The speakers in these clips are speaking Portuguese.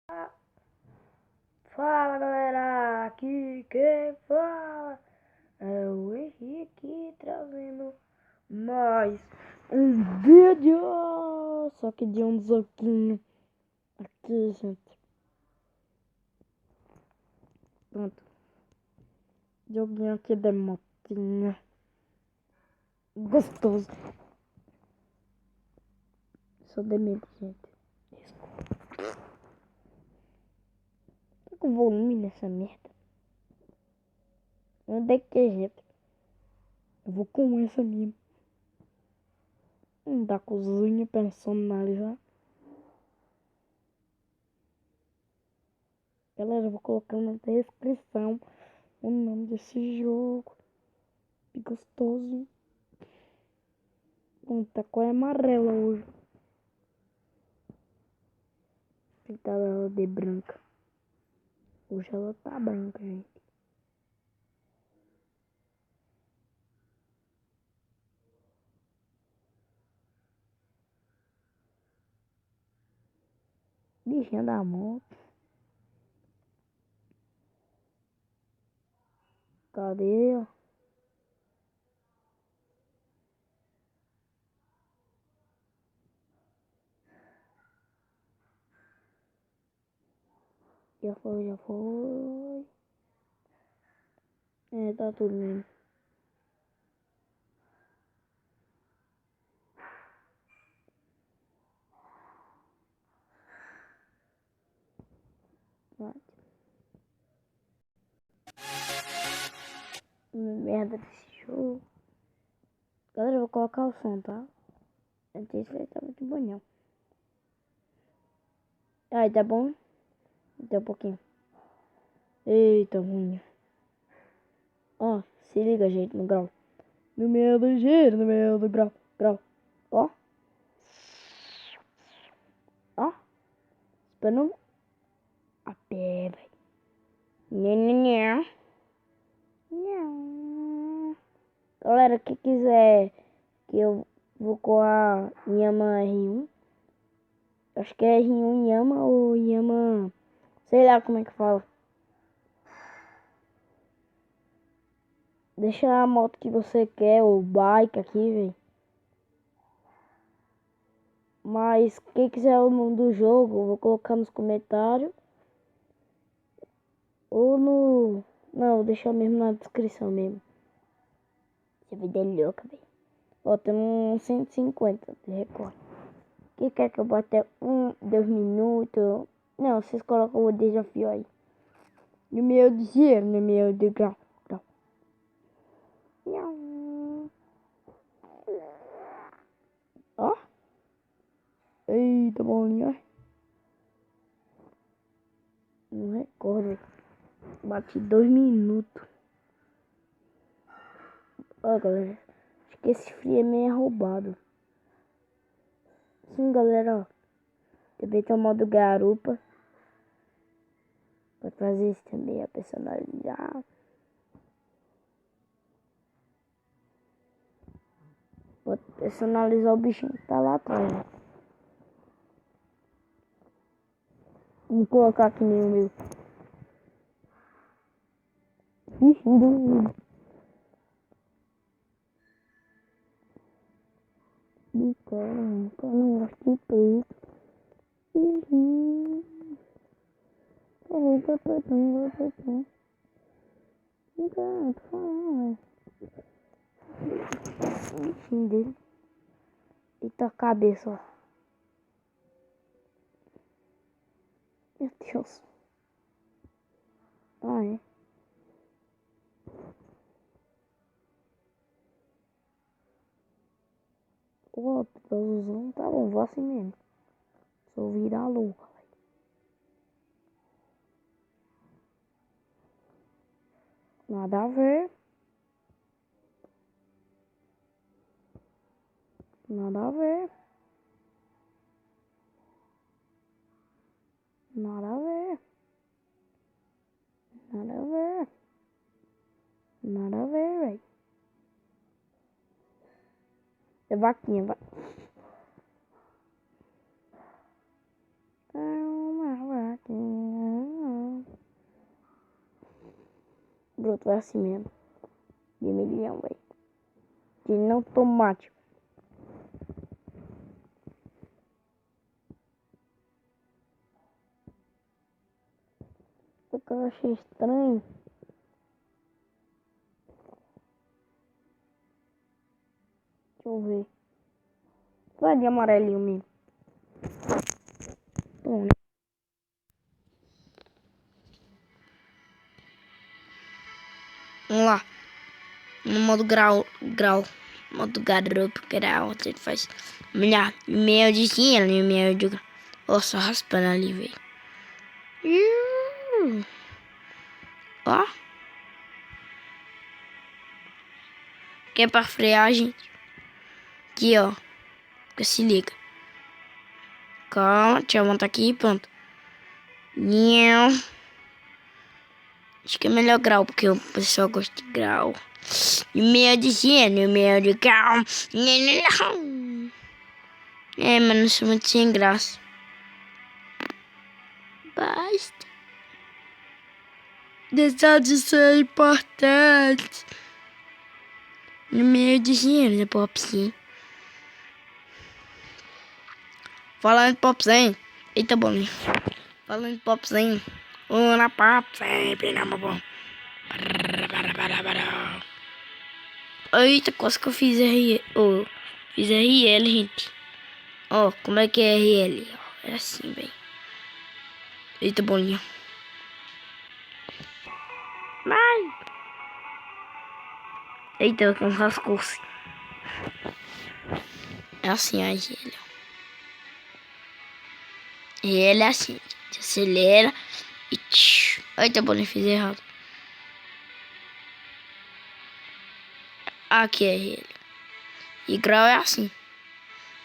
Fala galera, aqui quem fala é o Henrique trazendo mais um vídeo, só que de um joguinho aqui, gente. Pronto, joguinho aqui de motinha, gostoso. Só de medo, gente. Desculpa. Tô com volume nessa merda. Onde é que é, gente? Eu vou com essa mesmo. Da cozinha personalizar. Galera, eu vou colocar na descrição o nome desse jogo. Que gostoso. Tá cor é amarela hoje. Pintada ela de branca. Hoje ela tá branca, gente. Bichinha da moto. Cadê? Já foi, já foi. É, tá tudo mesmo. Merda desse jogo. Galera, eu vou colocar o som, tá? Antes vai estar muito bom, não. Aí, tá bom? Até um pouquinho. Eita, ruim. Ó, se liga, gente, no grau. No meio do giro, no meio do grau. Grau. Ó. Ó. Esperando a pé, velho. Nhanhanhan. Nham. Galera, que quiser que eu vou com a Yama R1. Acho que é R1 Yama ou Yama. Sei lá como é que fala. Deixa a moto que você quer, ou bike aqui, velho. Mas quem quiser o nome do jogo, eu vou colocar nos comentários. Ou no... Não, vou deixar mesmo na descrição mesmo. Essa vida é louca, velho. Ó, tem uns 150 de recorde. Quem quer que eu bote 2 minutos? Não, vocês colocam o desafio aí. No meu dinheiro, no meu de grau. Ó. Eita, bolinha. Um recorde. Bati 2 minutos. Ó, galera. Acho que esse frio é meio roubado. Sim, galera, ó. Também tem o modo garupa. Pra fazer isso também, a personalizar. Vou personalizar o bichinho que tá lá atrás, né? Vou colocar aqui nem o meu. Bichinho do cara, eu não gosto de preto. Eita, pretão, pretão. Não quero falar, o bichinho dele. Eita, a cabeça, ó. Meu Deus. Ah, é. O outro tá usando, tá bom, vou assim mesmo. Só virar louca, velho. Nada a ver. Nada a ver. Nada a ver. Nada a ver. Nada a ver, velho. É vaquinha, vai. É uma vaquinha. broto vai assim mesmo. De milhão, velho. De não tomate. O que eu achei estranho. Deixa eu ver. Vai de amarelinho mesmo. Bom, né? Vamos lá. No modo grau. Modo garoto, grau. Você faz meio de cima, meio de grau. Ó, só raspando ali, velho. Ó. Que é pra frear, gente. Aqui, ó. Se liga. Calma, deixa eu montar aqui e pronto. Acho que é melhor grau, porque o pessoal gosta de grau. E meio de cena, meio de grau. É, mas não sou muito sem graça. Basta. Deixar de ser importante. No meio de cena, popzinho. Falando de popzinho. Eita, bolinho. Falando de popzinho. Na pop sempre, na bom. Eita, quase que eu fiz RL. Oh, fiz RL, gente. Ó, como é que é RL? É assim, velho. Eita, bolinha. Vai. Eita, com rascou-se. É assim a RL. RL é assim. Você acelera e tchiu. Eita, bolinha, fiz errado. Aqui é RL. E grau é assim.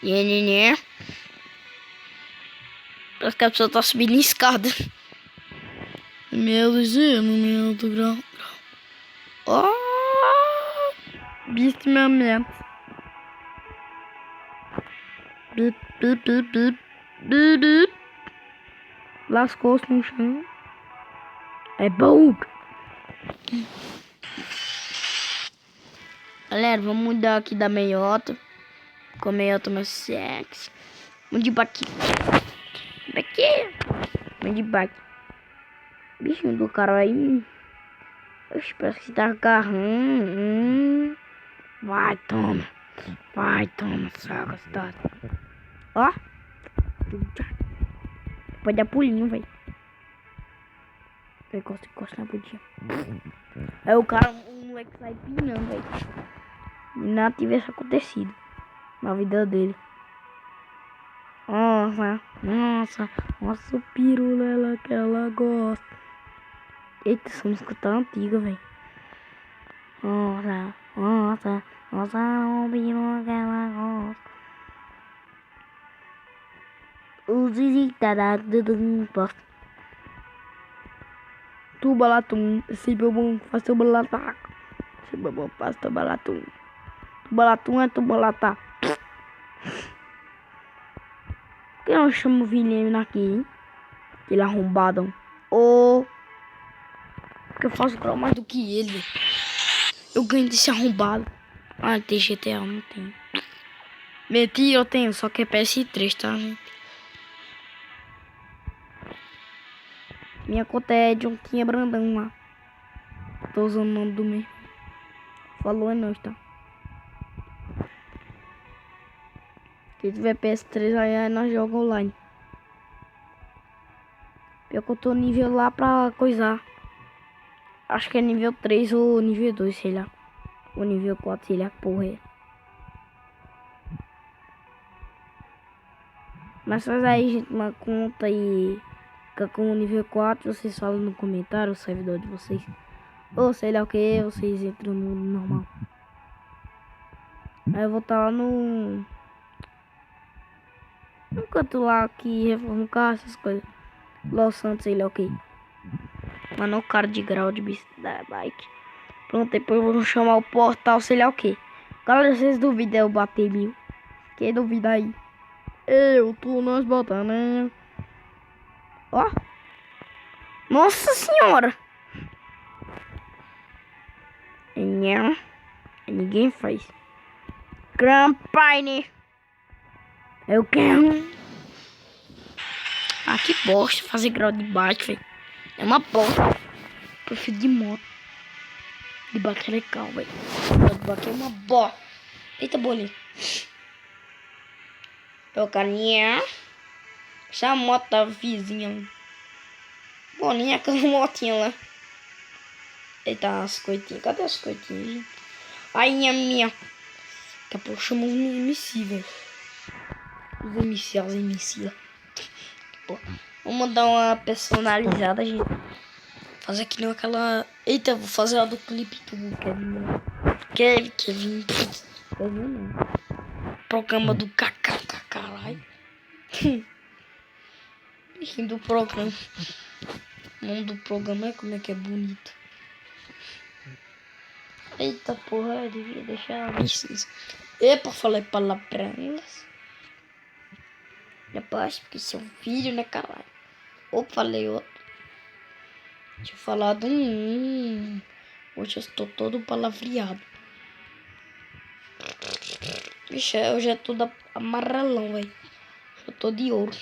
Né. Parece que a pessoa tá subindo escada. Meu Deus, no meu do grau. Oh! Bicho, meu medo. Bip, bip, bip, bip. Bip, bip. Lascou-se no chão. É bom. Galera, vamos mudar aqui da meiota. Com a meiota mais sexy. Vamos de baque. Vamos de baque. Bichinho do cara aí. Oxe, parece que tá agarrando. Vai, toma. Vai, toma, sua gostosa. Ó. Pode dar pulinho, velho. Encosta na budinha. Aí o cara, o moleque sai pinando, velho. Nada tivesse acontecido na vida dele. Nossa, o pirulela que ela gosta. Eita, essa música tá antiga, velho. Nossa, o pirulela que ela gosta. O zizi tá dando posto. Tubalatum, esse bobão faz tubalataco. Esse bobão faz tubalatum. Tubalatum é tubalatá. Por que eu chamo o Vilhena aqui, hein? Ele é arrombado. Ou... porque eu faço grau mais do que ele. Eu ganho desse arrombado. Ah, tem GTA, não tem. Mentira, eu tenho, só que é PS3, tá, gente? Minha conta é de um Tinha Brandão lá. Tô usando o nome do mesmo. Falou é nóis, tá? Quem tiver PS3 aí nós jogamos online. Pior que eu tô nível lá pra coisar. Acho que é nível 3 ou nível 2, sei lá. Ou nível 4, sei lá, porra é. Mas faz aí, gente, uma conta e fica com o nível 4, vocês falam no comentário o servidor de vocês. Ou sei lá o que, vocês entram no normal. Aí eu vou estar lá no canto lá que reforma o carro, essas coisas. Los Santos, sei lá o que. Mas não cara de grau de da bike. Pronto, depois eu vou chamar o portal, sei lá o que. Galera, vocês duvidam eu bater 1000? Quem duvida aí? Nós botando, né? Ó. Nossa senhora. Não. Ninguém faz. Grand Prix. Eu quero. Ah, que bosta fazer grau de bike, velho. É uma bosta. Prefiro de moto. De bike é legal, velho. De bike é uma bosta. Eita, bolinha. Eu carinha. Essa moto da vizinha. Bolinha, aquela motinha lá. Eita, as coitinhas. Cadê as coitinhas, gente? Ai, minha. Daqui a pouco chamam os MC, velho. Os MC, as MC lá. Pô, vamos dar uma personalizada, gente. Fazer que nem aquela... Eita, vou fazer a do clipe do Kevin. Kevin não. Programa do KKK, caralho. Do programa. O nome do programa é como é que é bonito. Eita porra, eu devia deixar ela precisa. Epa, falei palavras. Depois, porque seu filho, né, caralho? Opa, falei outro. Deixa eu falar de Hoje eu estou todo palavreado. Vixe, eu já tô amarelão, velho. Eu tô de ouro.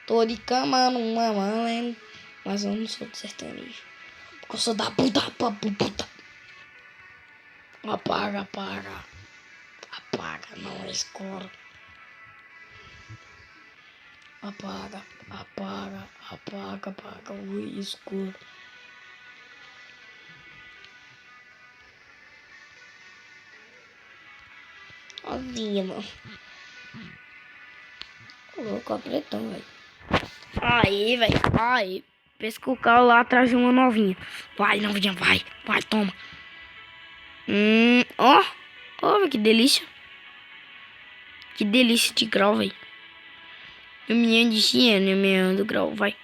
Tô de cama numa malena. Mas eu não sou de sertanejo. Porque eu sou da puta. Apaga. Apaga, não é escuro. Apaga o escuro. Novinha, mano. Louco, pretão, velho. Aí, velho. Aí. Pensa que o carro lá atrás de uma novinha. Vai, novinha, vai. Vai, toma. Ó, que delícia. Que delícia de grau, velho. No meio de cima, no meio do grau, vai.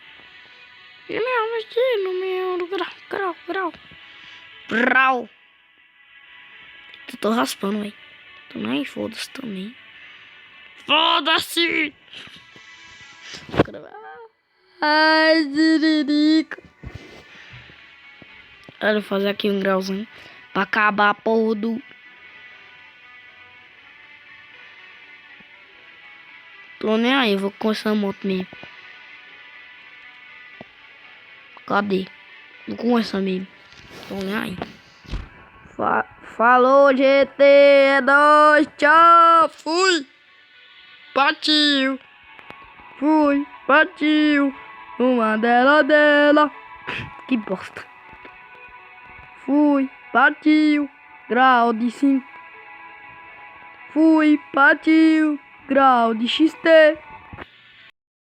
No meio do grau. Grau. Tô raspando, velho. Tô nem foda-se também. Foda-se! Ai, ziririca. Eu vou fazer aqui um grauzinho pra acabar a porra do... Tô nem aí, vou com essa moto mesmo. Cadê? Vou com essa mesmo. Tô nem aí. Falou, GT2, tchau, fui. Partiu. Uma dela. Que bosta. Partiu. Grau de 5. Partiu. Grau de XT.